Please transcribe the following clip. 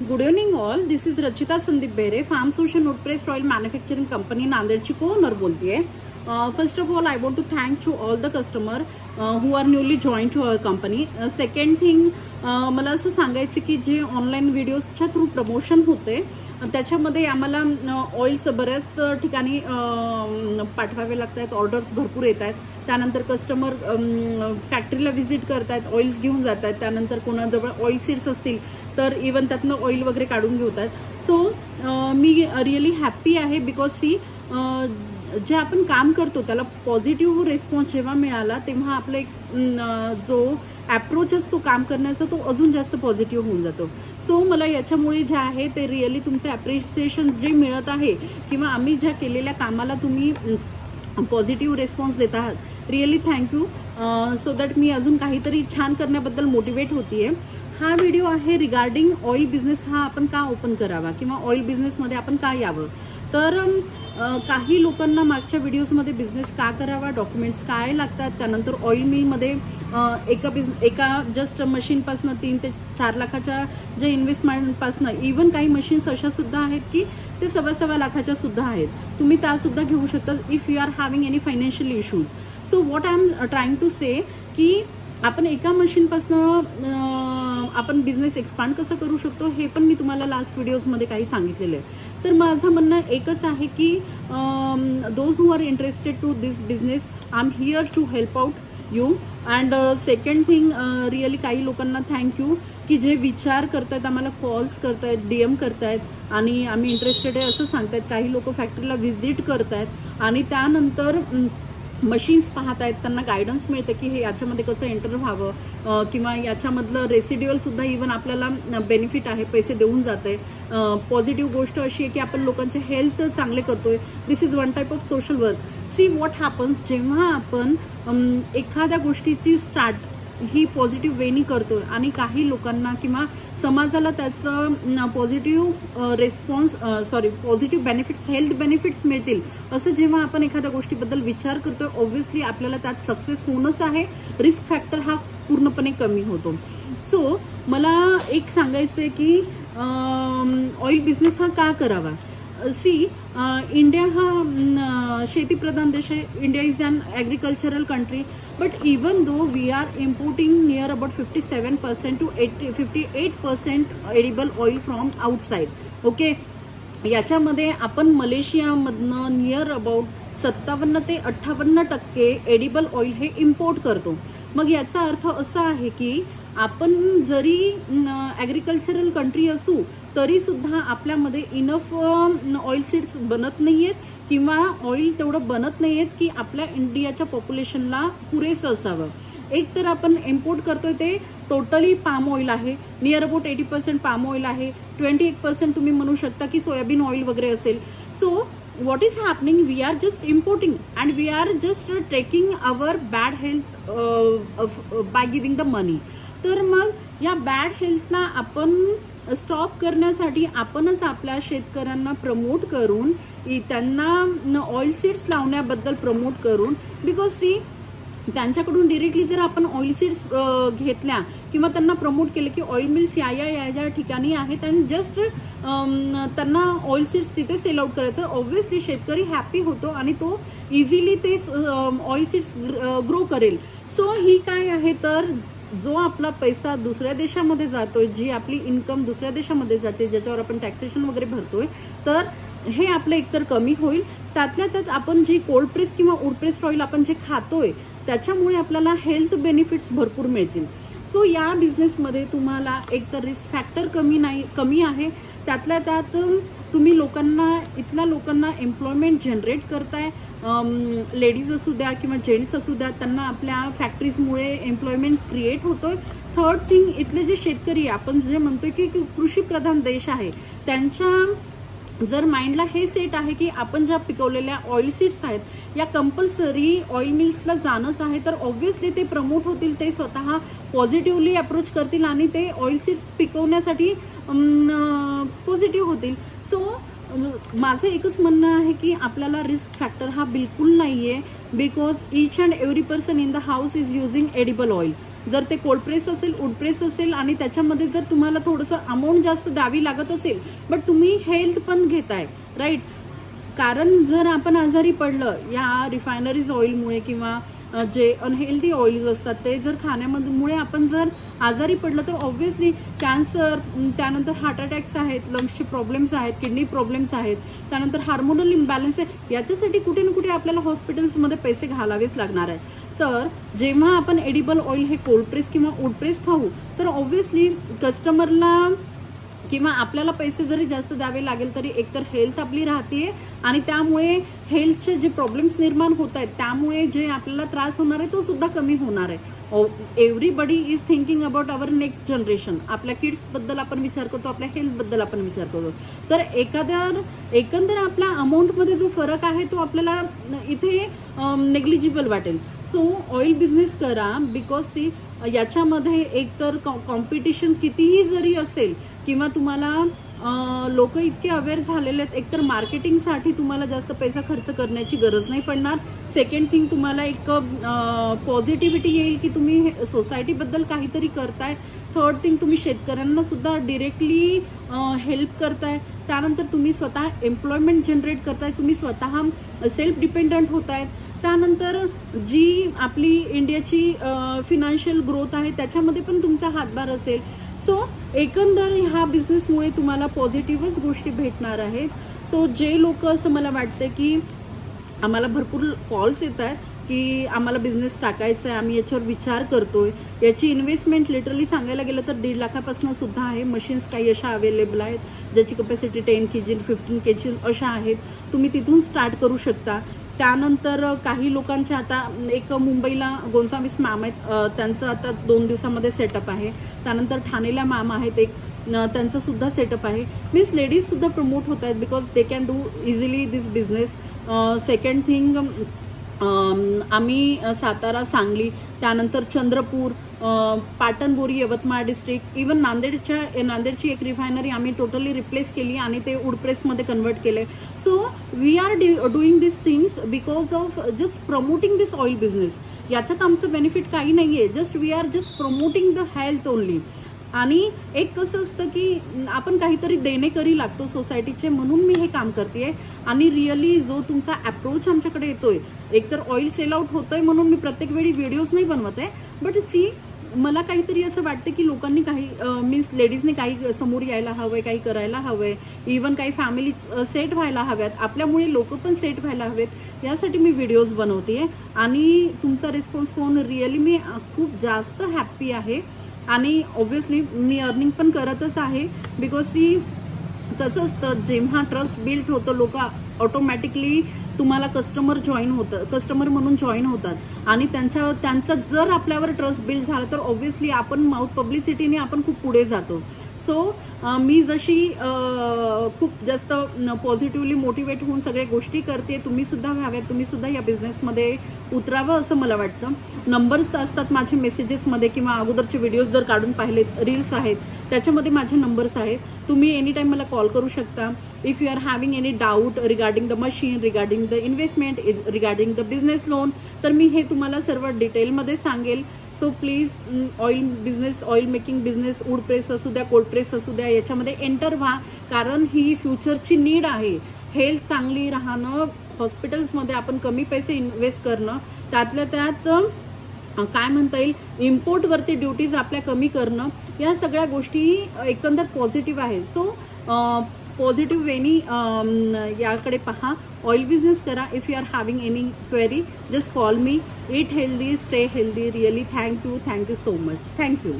Good evening all. This is Rachita Sandeep Bere, Farm Solution Wood Pressed Oil Manufacturing Company, नांदेडची co-owner बोलतीये. First of all, I want to thank to all the customer who are newly joined to our company. Second thing, मला असं सांगायचं की जे online व्हिडिओजच्या through promotion होते त्याच्यामध्ये आम्हाला oils बऱ्याच ठिकाणी पाठवावे लागतात, ऑर्डर्स भरपूर येत आहेत. त्यानंतर कस्टमर फॅक्टरीला व्हिजिट करतात, ऑइल्स घेऊन जातात. त्यानंतर कोणाजवळ ऑइल सीड्स असतील तर इवन त्यातनं ऑइल वगैरे काढून घेतात. सो मी रिअली हॅपी आहे बिकॉज सी जे आपण काम करतो त्याला पॉझिटिव्ह रिस्पॉन्स जेव्हा मिळाला तेव्हा आपला एक जो अप्रोच असतो काम करण्याचा तो अजून जास्त पॉझिटिव्ह होऊन जातो. सो मला याच्यामुळे जे आहे ते रिअली तुमचे अप्रिशिएशन जे मिळत आहे किंवा आम्ही ज्या केलेल्या कामाला तुम्ही पॉझिटिव्ह रिस्पॉन्स देत आहात, रिअली थँक्यू. सो दॅट मी अजून काहीतरी छान करण्याबद्दल मोटिवेट होतीये. हा व्हिडिओ आहे रिगार्डिंग ऑइल बिझनेस हा आपण का ओपन करावा किंवा ऑइल बिझनेसमध्ये आपण का यावं. तर काही लोकांना मागच्या व्हिडिओजमध्ये बिझनेस का करावा, डॉक्युमेंट्स काय लागतात, त्यानंतर ऑइल मिलमध्ये एका जस्ट मशीनपासनं 3 ते 4 लाखाच्या जे इन्व्हेस्टमेंटपासनं इव्हन काही मशीन्स अशा सुद्धा आहेत की ते 1.25 लाखाच्या सुद्धा आहेत. तुम्ही त्या सुद्धा घेऊ शकता if you are having any financial issues. So what I am trying to say की आपण एका मशीनपासनं आपण बिझनेस एक्सपांड कसं करू शकतो हे पण मी तुम्हाला लास्ट व्हिडिओजमध्ये काही सांगितलेलं आहे. तर माझं म्हणणं एकच आहे की those who are interested to this business I am here to help out you. And second thing, really काही लोकांना थँक्यू की जे विचार करतायत, आम्हाला कॉल्स करतायत, DM करतायत आणि आम्ही इंटरेस्टेड आहे असं सांगतायत. काही लोक फॅक्टरीला व्हिजिट करतायत आणि त्यानंतर मशीन्स पाहतायत, त्यांना गायडन्स मिळतं की हे याच्यामध्ये कसं एंटर व्हावं किंवा याच्यामधलं रेसिड्युअल सुद्धा इव्हन आपल्याला बेनिफिट आहे, पैसे देऊन जाते. पॉझिटिव्ह गोष्ट अशी आहे की आपण लोकांचे हेल्थ चांगले करतोय. This is one type of social work. See what happens जेव्हा आपण एखाद्या गोष्टीची स्टार्ट ही पॉझिटिव्ह वेनी करतोय आणि काही लोकांना किंवा समाजाला त्याचं positive response positive benefits, health benefits मिळतील असं जेव्हा आपण एखाद्या गोष्टीबद्दल विचार करतोय ऑब्व्हियसली आपल्याला त्यात सक्सेस होणंच आहे. रिस्क फॅक्टर हा पूर्णपणे कमी होतो. सो मला एक सांगायचं आहे की ऑइल बिझनेस हा का करावा. सी इंडिया हा शेतीप्रधान देश आहे. India is an agricultural country. But even though we are importing near about 57% to 58% edible oil from outside. Okay, याच्यामध्ये आपण मलेशियामधनं नियर अबाउट 57 ते 58% एडिबल ऑइल हे इम्पोर्ट करतो. मग याचा अर्थ असा आहे की आपण जरी ॲग्रिकल्चरल कंट्री असू तरी सुद्धा आपल्यामध्ये इनफ ऑइल सीड्स बनत नाहीयेत किंवा ऑइल तेवढं बनत नाहीयेत की आपल्या इंडियाच्या पॉप्युलेशनला पुरेसं असावं. एक तर आपण इम्पोर्ट करतोय ते टोटली पाम ऑइल आहे, नियर अबाउट 80% पाम ऑइल आहे, 21% तुम्ही म्हणू शकता की सोयाबीन ऑइल वगैरे असेल. So what is happening, we are just importing and we are just taking our bad health by giving the money. तर मग या बॅड हेल्थला आपण स्टॉप करण्यासाठी आपणच आपल्या शेतकऱ्यांना प्रमोट करून त्यांना ऑइल सीड्स लावण्याबद्दल प्रमोट करून, बिकॉज सी त्यांच्याकडून डिरेक्टली जर आपण ऑइल सीड्स घेतल्या किंवा त्यांना प्रमोट केलं की ऑइल मिल्स या ठिकाणी आहेत आणि जस्ट त्यांना ऑइल सीड्स तिथे सेल आउट करायचं, ऑब्व्हियसली शेतकरी हॅपी होतो आणि तो इझिली ते ऑइल सीड्स ग्रो करेल. सो ही काय आहे तर जो आपला पैसा दुसऱ्या देशामध्ये जातोय, जी आपली इन्कम दुसऱ्या देशामध्ये जाते, ज्याच्यावर आपण टॅक्सेशन वगैरे भरतोय, तर हे आपलं एकतर कमी होईल. त्यातल्या त्यात आपण जी कोल्ड प्रेस किंवा वूड प्रेस्ड ऑइल आपण जे खातोय त्याच्यामुळे आपल्याला हेल्थ बेनिफिट्स भरपूर मिळतील. सो या बिझनेसमध्ये तुम्हाला एकतर रिस्क फॅक्टर कमी आहे, त्यातल्या त्यात तुम्ही इथल्या लोकांना एम्प्लॉयमेंट जनरेट करताय. लेडीज असू द्या किंवा जेंट्स असू द्या, त्यांना आपल्या फॅक्टरीजमुळे एम्प्लॉयमेंट क्रिएट होतोय. थर्ड थिंग, इथले जे शेतकरी आपण जे म्हणतोय की कृषीप्रधान देश आहे, त्यांच्या जर माइंडला हे सेट आहे की आपण ज्या पिकवलेल्या ऑइल सीड्स आहेत या कंपल्सरी ऑइल मिल्सला जाणंच आहे, तर ऑब्व्हियसली ते प्रमोट होतील, ते स्वतः पॉझिटिव्हली अप्रोच करतील आणि ते ऑइल सीड्स पिकवण्यासाठी पॉझिटिव्ह होतील. सो माझं एकच म्हणणं आहे की आपल्याला रिस्क फॅक्टर हा बिलकुल नाहीये, because each and every person in the house is using edible oil. जर ते कोल्ड प्रेस असेल, वूड प्रेस असेल आणि त्याच्यामध्ये जर तुम्हाला थोडंसं अमाऊंट जास्त द्यावी लागत असेल, बट तुम्ही हेल्थ पण घेताय, राईट. कारण जर आपण आजारी पडलं या रिफायनरीज ऑइलमुळे किंवा जे अनहेल्दी ऑइल्स असतात ते जर खाण्यामुळे आपण जर आजारी पडलं तर ऑब्व्हियसली कॅन्सर, त्यानंतर हार्ट अटॅक्स आहेत, लंग्सचे प्रॉब्लेम्स आहेत, किडनी प्रॉब्लेम्स आहेत, त्यानंतर हार्मोनल इम्बॅलन्स आहे. याच्यासाठी कुठे ना कुठे आपल्याला हॉस्पिटल्समध्ये पैसे घालावेच लागणार आहे. तर जेव्हा आपण एडिबल ऑइल हे कोल्ड प्रेस किंवा वूड प्रेस खाऊ तर ऑब्व्हियसली कस्टमरला किंवा आपल्याला पैसे जरी जास्त द्यावे लागेल तरी एकतर हेल्थ आपली राहते आणि त्यामुळे हेल्थचे जे प्रॉब्लेम्स निर्माण होत आहेत त्यामुळे जे आपल्याला त्रास होणार आहे तो सुद्धा कमी होणार आहे. Everybody is thinking about our next generation. आपल्या किड्स बद्दल आपण विचार करतो, आपल्या हेल्थ बद्दल आपण विचार करतो. तर एकंदर आपल्या अमाऊंटमध्ये जो फरक आहे तो आपल्याला इथे नेग्लिजिबल वाटेल. सो ऑइल बिझनेस करा, बिकॉज सी याच्यामध्ये एकतर कॉम्पिटिशन कितीही जरी असेल किंवा तुम्हाला लोक इतके अवेअर झालेले आहेत, एकतर मार्केटिंगसाठी तुम्हाला जास्त पैसा खर्च करण्याची गरज नाही पडणार. सेकंड थिंग, तुम्हाला एक पॉझिटिव्हिटी येईल की तुम्ही सोसायटीबद्दल काहीतरी करताय. थर्ड थिंग, तुम्ही शेतकऱ्यांना सुद्धा डिरेक्टली हेल्प करताय. त्यानंतर तुम्ही स्वतः एम्प्लॉयमेंट जनरेट करताय, तुम्ही स्वतः सेल्फ डिपेंडंट होतायत. त्यानंतर जी आपली इंडियाची फिनान्शियल ग्रोथ आहे त्याच्यामध्ये पण तुमचा हातभार असेल. सो एकंदर ह्या बिझनेसमुळे तुम्हाला पॉझिटिव्हच गोष्टी भेटणार आहेत. सो जे लोक असं मला वाटतं की आम्हाला भरपूर कॉल्स येत आहेत की आम्हाला बिझनेस टाकायचा आहे, आम्ही याच्यावर विचार करतोय, याची इन्व्हेस्टमेंट लिटरली सांगायला गेलं तर 1.5 लाखापासून सुद्धा आहे. मशीन्स काही अशा अवेलेबल आहेत ज्याची कपॅसिटी 10 kg 15 kg अशा आहेत. तुम्ही तिथून स्टार्ट करू शकता. त्यानंतर काही लोकांचे आता एक मुंबईला गोंसावीस मॅम आहेत, त्यांचं आता 2 दिवसामध्ये सेटअप आहे. त्यानंतर ठाणेला मॅम आहेत, एक त्यांचं सुद्धा सेटअप आहे. मीन्स लेडीज सुद्धा प्रमोट होत आहेत because they can do easily this business. Second thing, आम्ही सातारा, सांगली, त्यानंतर चंद्रपूर, पाटण, बोरी, यवतमाळ डिस्ट्रिक्ट, इव्हन नांदेडची एक रिफायनरी आम्ही टोटली रिप्लेस केली आणि ते वूड प्रेसमध्ये कन्वर्ट केले. So we are doing this things because of just promoting this oil business. याच्यात आमचं बेनिफिट काही नाहीये, just we are just promoting the health only. आणि एक कसं असतं की आपण काहीतरी देणेकरी लागतो सोसायटीचे, म्हणून मी हे काम करते. आणि रिअली जो तुमचा अप्रोच आमच्याकडे येतोय, एकतर ऑइल सेल आउट होतोय म्हणून मी प्रत्येक वेळी व्हिडिओज नाही बनवत आहे, बट सी मला काहीतरी असं वाटतं की लोकांनी काही मीन्स लेडीजने काही समोर यायला हवंय, काही करायला हवंय, इव्हन काही फॅमिली सेट व्हायला हव्यात, आपल्यामुळे लोक पण सेट व्हायला हवेत, यासाठी मी व्हिडिओज बनवते. आणि तुमचा रिस्पॉन्स पाहून रिअली मी खूप जास्त हॅप्पी आहे. आणि ऑब्व्हियसली मी अर्निंग पण करतच आहे बिकॉज सी कसं असतं, जेव्हा ट्रस्ट बिल्ड होतं लोक ऑटोमॅटिकली तुम्हाला कस्टमर म्हणून जॉईन होतात आणि त्यांचा जर आपल्यावर ट्रस्ट बिल्ड झाला तर ऑब्व्हियसली आपण माउथ पब्लिसिटीने आपण खूप पुढे जातो. सो मी जशी खूप जास्त पॉझिटिव्हली मोटिवेट होऊन सगळ्या गोष्टी करते, तुम्ही सुद्धा व्हाव्यात, तुम्ही सुद्धा या बिझनेसमध्ये उतरावं असं मला वाटतं. नंबर्स असतात माझे मेसेजेसमध्ये किंवा अगोदरचे व्हिडिओज जर काढून पाहिले, रील्स आहेत त्याच्यामध्ये माझे नंबर्स आहेत. तुम्ही एनी टाइम मला कॉल करू शकता. If you are having any doubt regarding the machine, regarding the investment, regarding the business loan, तर मी हे तुम्हाला सर्व डिटेलमध्ये सांगेल. So please oil business, oil making business, wood press असू द्या, कोल्ड प्रेस असू द्या, याच्यामध्ये एंटर व्हा, कारण ही फ्युचरची नीड आहे. हेल्थ चांगली राहणं, हॉस्पिटल्समध्ये आपण कमी पैसे इन्व्हेस्ट करणं, त्यातल्या त्यात काय म्हणता येईल इम्पोर्टवरती ड्युटीज आपल्या कमी करणं, या सगळ्या गोष्टी एकंदर पॉझिटिव्ह आहे. सो पॉझिटिव्ह वेनी याकडे पहा, ऑइल बिझनेस करा. If you are having any query just call me. Eat healthy, stay healthy. Really thank you so much. Thank you.